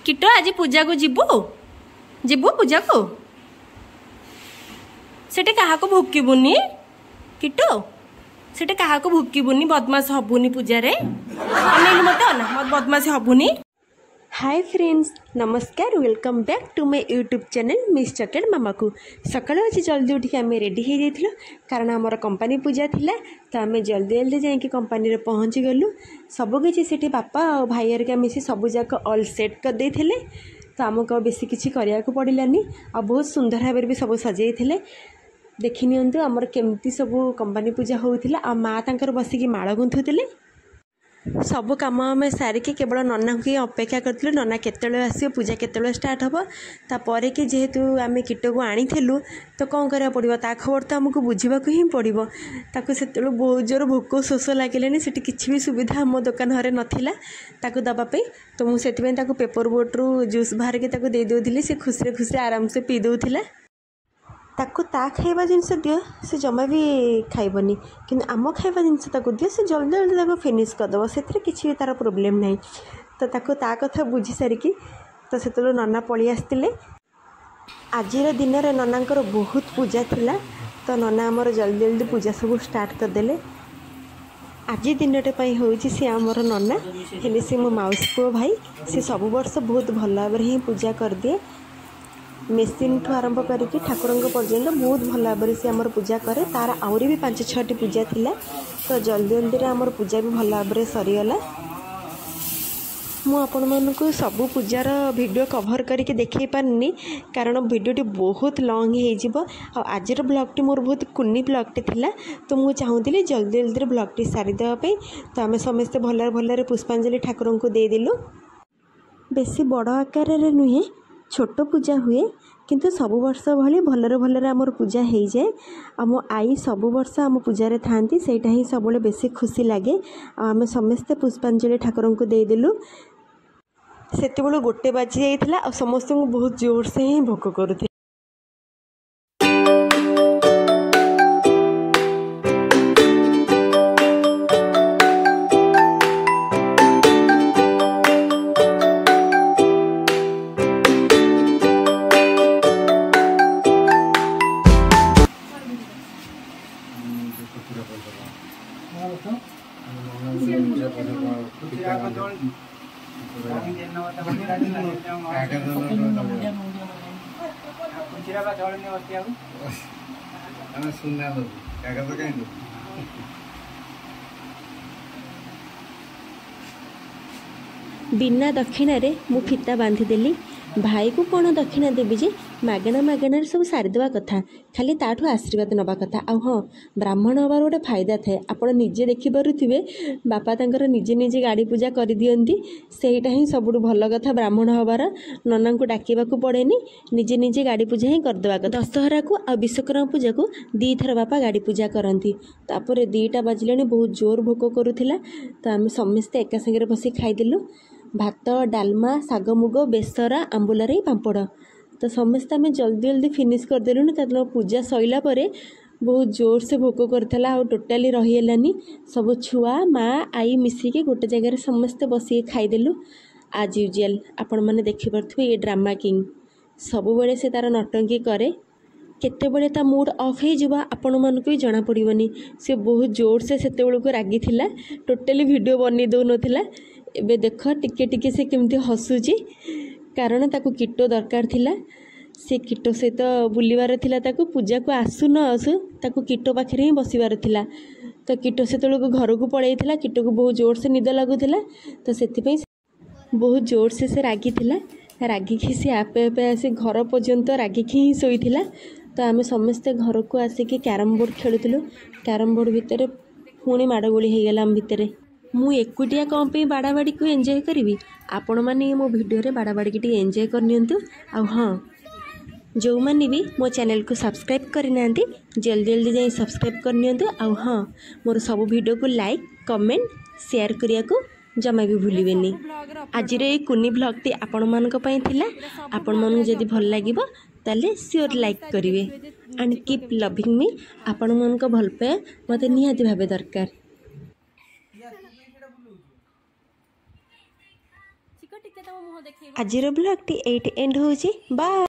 किटो आज पूजा को जीवु जीवु पूजा को सेटे कहा को भुकिबुनी किटो सेटे कहा को भुकिबुनी बदमाश हबुनी पूजा रे अनेक मत ना बदमाश हबुनी। हाय फ्रेंड्स नमस्कार welcome back to my YouTube channel miss chocolate मामा को। सकाल आज जल्दी उठिक आम रेडी हो जाइए कारण आमर कंपनी पूजा थिला तो आम जल्दी जल्दी जाकि कंपनी पहुँची गलु सबकि से बापा और भाई हरिका मिसी सबूक ऑल सेट करदे तो आमको बेसी किसी करने को पड़ानी आ बहुत सुंदर भाव भी सब सजाई देखी नियंतु आमर केमती सब कंपनी पूजा होता आ माँ तांकर बसिकी माड़ गुंथुले सब कम आम सारिकी केवल नना को अपेक्षा करते नना केतले आसो पूजा केतले स्टार्ट हम तापर कि जेहेतु आम कीट को आनी तो कौन करा पड़ो ता खबर तो आमको बुझा ही पड़ो ताको से बहुत जोर भोक शोष लगे से किसी भी सुविधा आम दुकान घरे नाला ताको दवापाई तो मुझे पेपर बोट्रु जूस बाहर के दे दूली से खुशी खुशी आराम से पी दूला ताको ता खाइबा जिनस दियो से जमा भी खाइबनी कि आम खाइबा जिनस दियो से जल्दी जल्दी ताको फिनिश करदेव से किसी भी तार प्रोब्लेम नहीं तो ताको ता कथा बुझी सारिकी तो से नना पलि आसते आज दिन में ननांकर बहुत पूजा थिला तो नना आमर जल्दी जल्दी पूजा सब स्टार्ट करदे आज दिनटे हूँ सी आमर नना हेले सी मो माउसी पुओ भाई सी सब वर्ष बहुत भल भाव ही पूजा कर दिए मेसीन ठू आरंभ करके ठाकुर पर्यंत बहुत भल भाव से आमर पूजा करे तार आहरी भी 5-6टी पूजा थिला तो जल्दी जल्दी आमर पूजा भी भल भाव सरीगला मुझे सबू पूजार वीडियो कवर करके देखे पारनी कारण वीडियोटी बहुत लॉन्ग हो आज ब्लॉगटी मोर बहुत कुनी ब्लॉगटी थिला तो मुझे चाहूँगी जल्दी जल्दी ब्लॉगटी सारी देवाई तो आम समस्ते भल भल पुष्पांजलि ठाकुर को देदेलु बेसी बड़ आकार नुहे छोट पूजा हुए किंतु सब वर्ष भली भलरे भलरे आमर पूजा हो जाए आम आई सब वर्ष आम पूजारे थांती सेटा ही सब बेसी खुशी लगे आम समस्ते पुष्पांजलि ठाकुर को देदेलु सेते बेलू 1 बाजी जाइथिला आ समस्त को बहुत जोर से ही भोक करुथे बिना दक्षिण मु फिता बांधिदेली भाई को कौन दक्षिणा देवी जे मागणा मागणार सब सारीदेवा कथा खाली ताठू आशीर्वाद नवा कथा आ हाँ ब्राह्मण हबार गोटे फायदा थाए आप निजे देखिपे बापा तांकर निजे निजे गाड़ी पूजा कर दियंती सेटा ही सबुठ भल कथा ब्राह्मण हबार नना को डाकिबा को पड़ेनी निजे निजे गाड़ी पूजा ही करदेवा कथा दशहरा को आ विश्वकर्मा पूजा को 2 थर बापा गाड़ी पूजा करती तापर 2टा बाजिले बहुत जोर भोक करूला तो आम समस्ते एका संगे बसी खाईदेलु भात डालमा साग मुग बेसरा आंबुलारे पांपड़ तो समस्त आम जल्दी जल्दी फिनिश करदेलु कारण पूजा सैला परे बहुत जोर से भोक करता टोटाली रहीगलानी सब छुआ माँ आई मिसिकी गोटे जगार समस्ते बसिक खाईदेलु आज यूजुअल आपण मैंने देखिपे ये ड्रामा किंग सब बेले से तार नटंकी करे केतेबेले ता मूड ऑफ हो आपण मानक भी जना पड़ोनी से बहुत जोर से सेते बेलू रागी थिला टोटाली वीडियो बनी दौ नथिला एबे देख टिके टिके से केमती हसुची कारण ताकू कीटो दरकार थिला से कीटो सहित बुलवार थिला ताकू पूजा को आसु न आसु ताकू कीटो पाखे ही बसबार थिला तो कीटो से घर को पलैला कीटो को बहुत जोर से निद लगुला तो से बहुत जोर से रागी थिला रागिकी सी आपे आपे आसी घर पर्यंत रागिकी ही शोईथिला तो आम समस्ते घर को आसिक क्यारम बोर्ड खेलुलु क्यारम बोर्ड भितर पुणी माड़गोली होगला आम भितर मु एकुटिया कौन पे बाड़ाबाड़ी को एंजॉय करी आपण मैंने मो वीडियो बाड़ाबाड़ी की एंजॉय करनियंतु आ हाँ जो मैंने भी मो चैनल को सब्सक्राइब करना जल्दी जल्दी जाए सब्सक्राइब करनियंतु आ हाँ मोर सब वीडियो को लाइक कमेंट शेयर करिया को जमा भी भूलिबेनी आज ये कुनी ब्लॉगटी आपण मानक पई थिला आपण मानक जदि भल लागिबो ताले श्योर लाइक करिवे एंड कीप लविंग मी आपण मानक भल पाए मते निहाती भाबे दरकार ମୁହଁ ଦେଖେଇବ। ଆଜିର ବ୍ଲଗ୍ଟି ଏଇଠି ଏଣ୍ଡ ହେଉଛି। ବାଏ।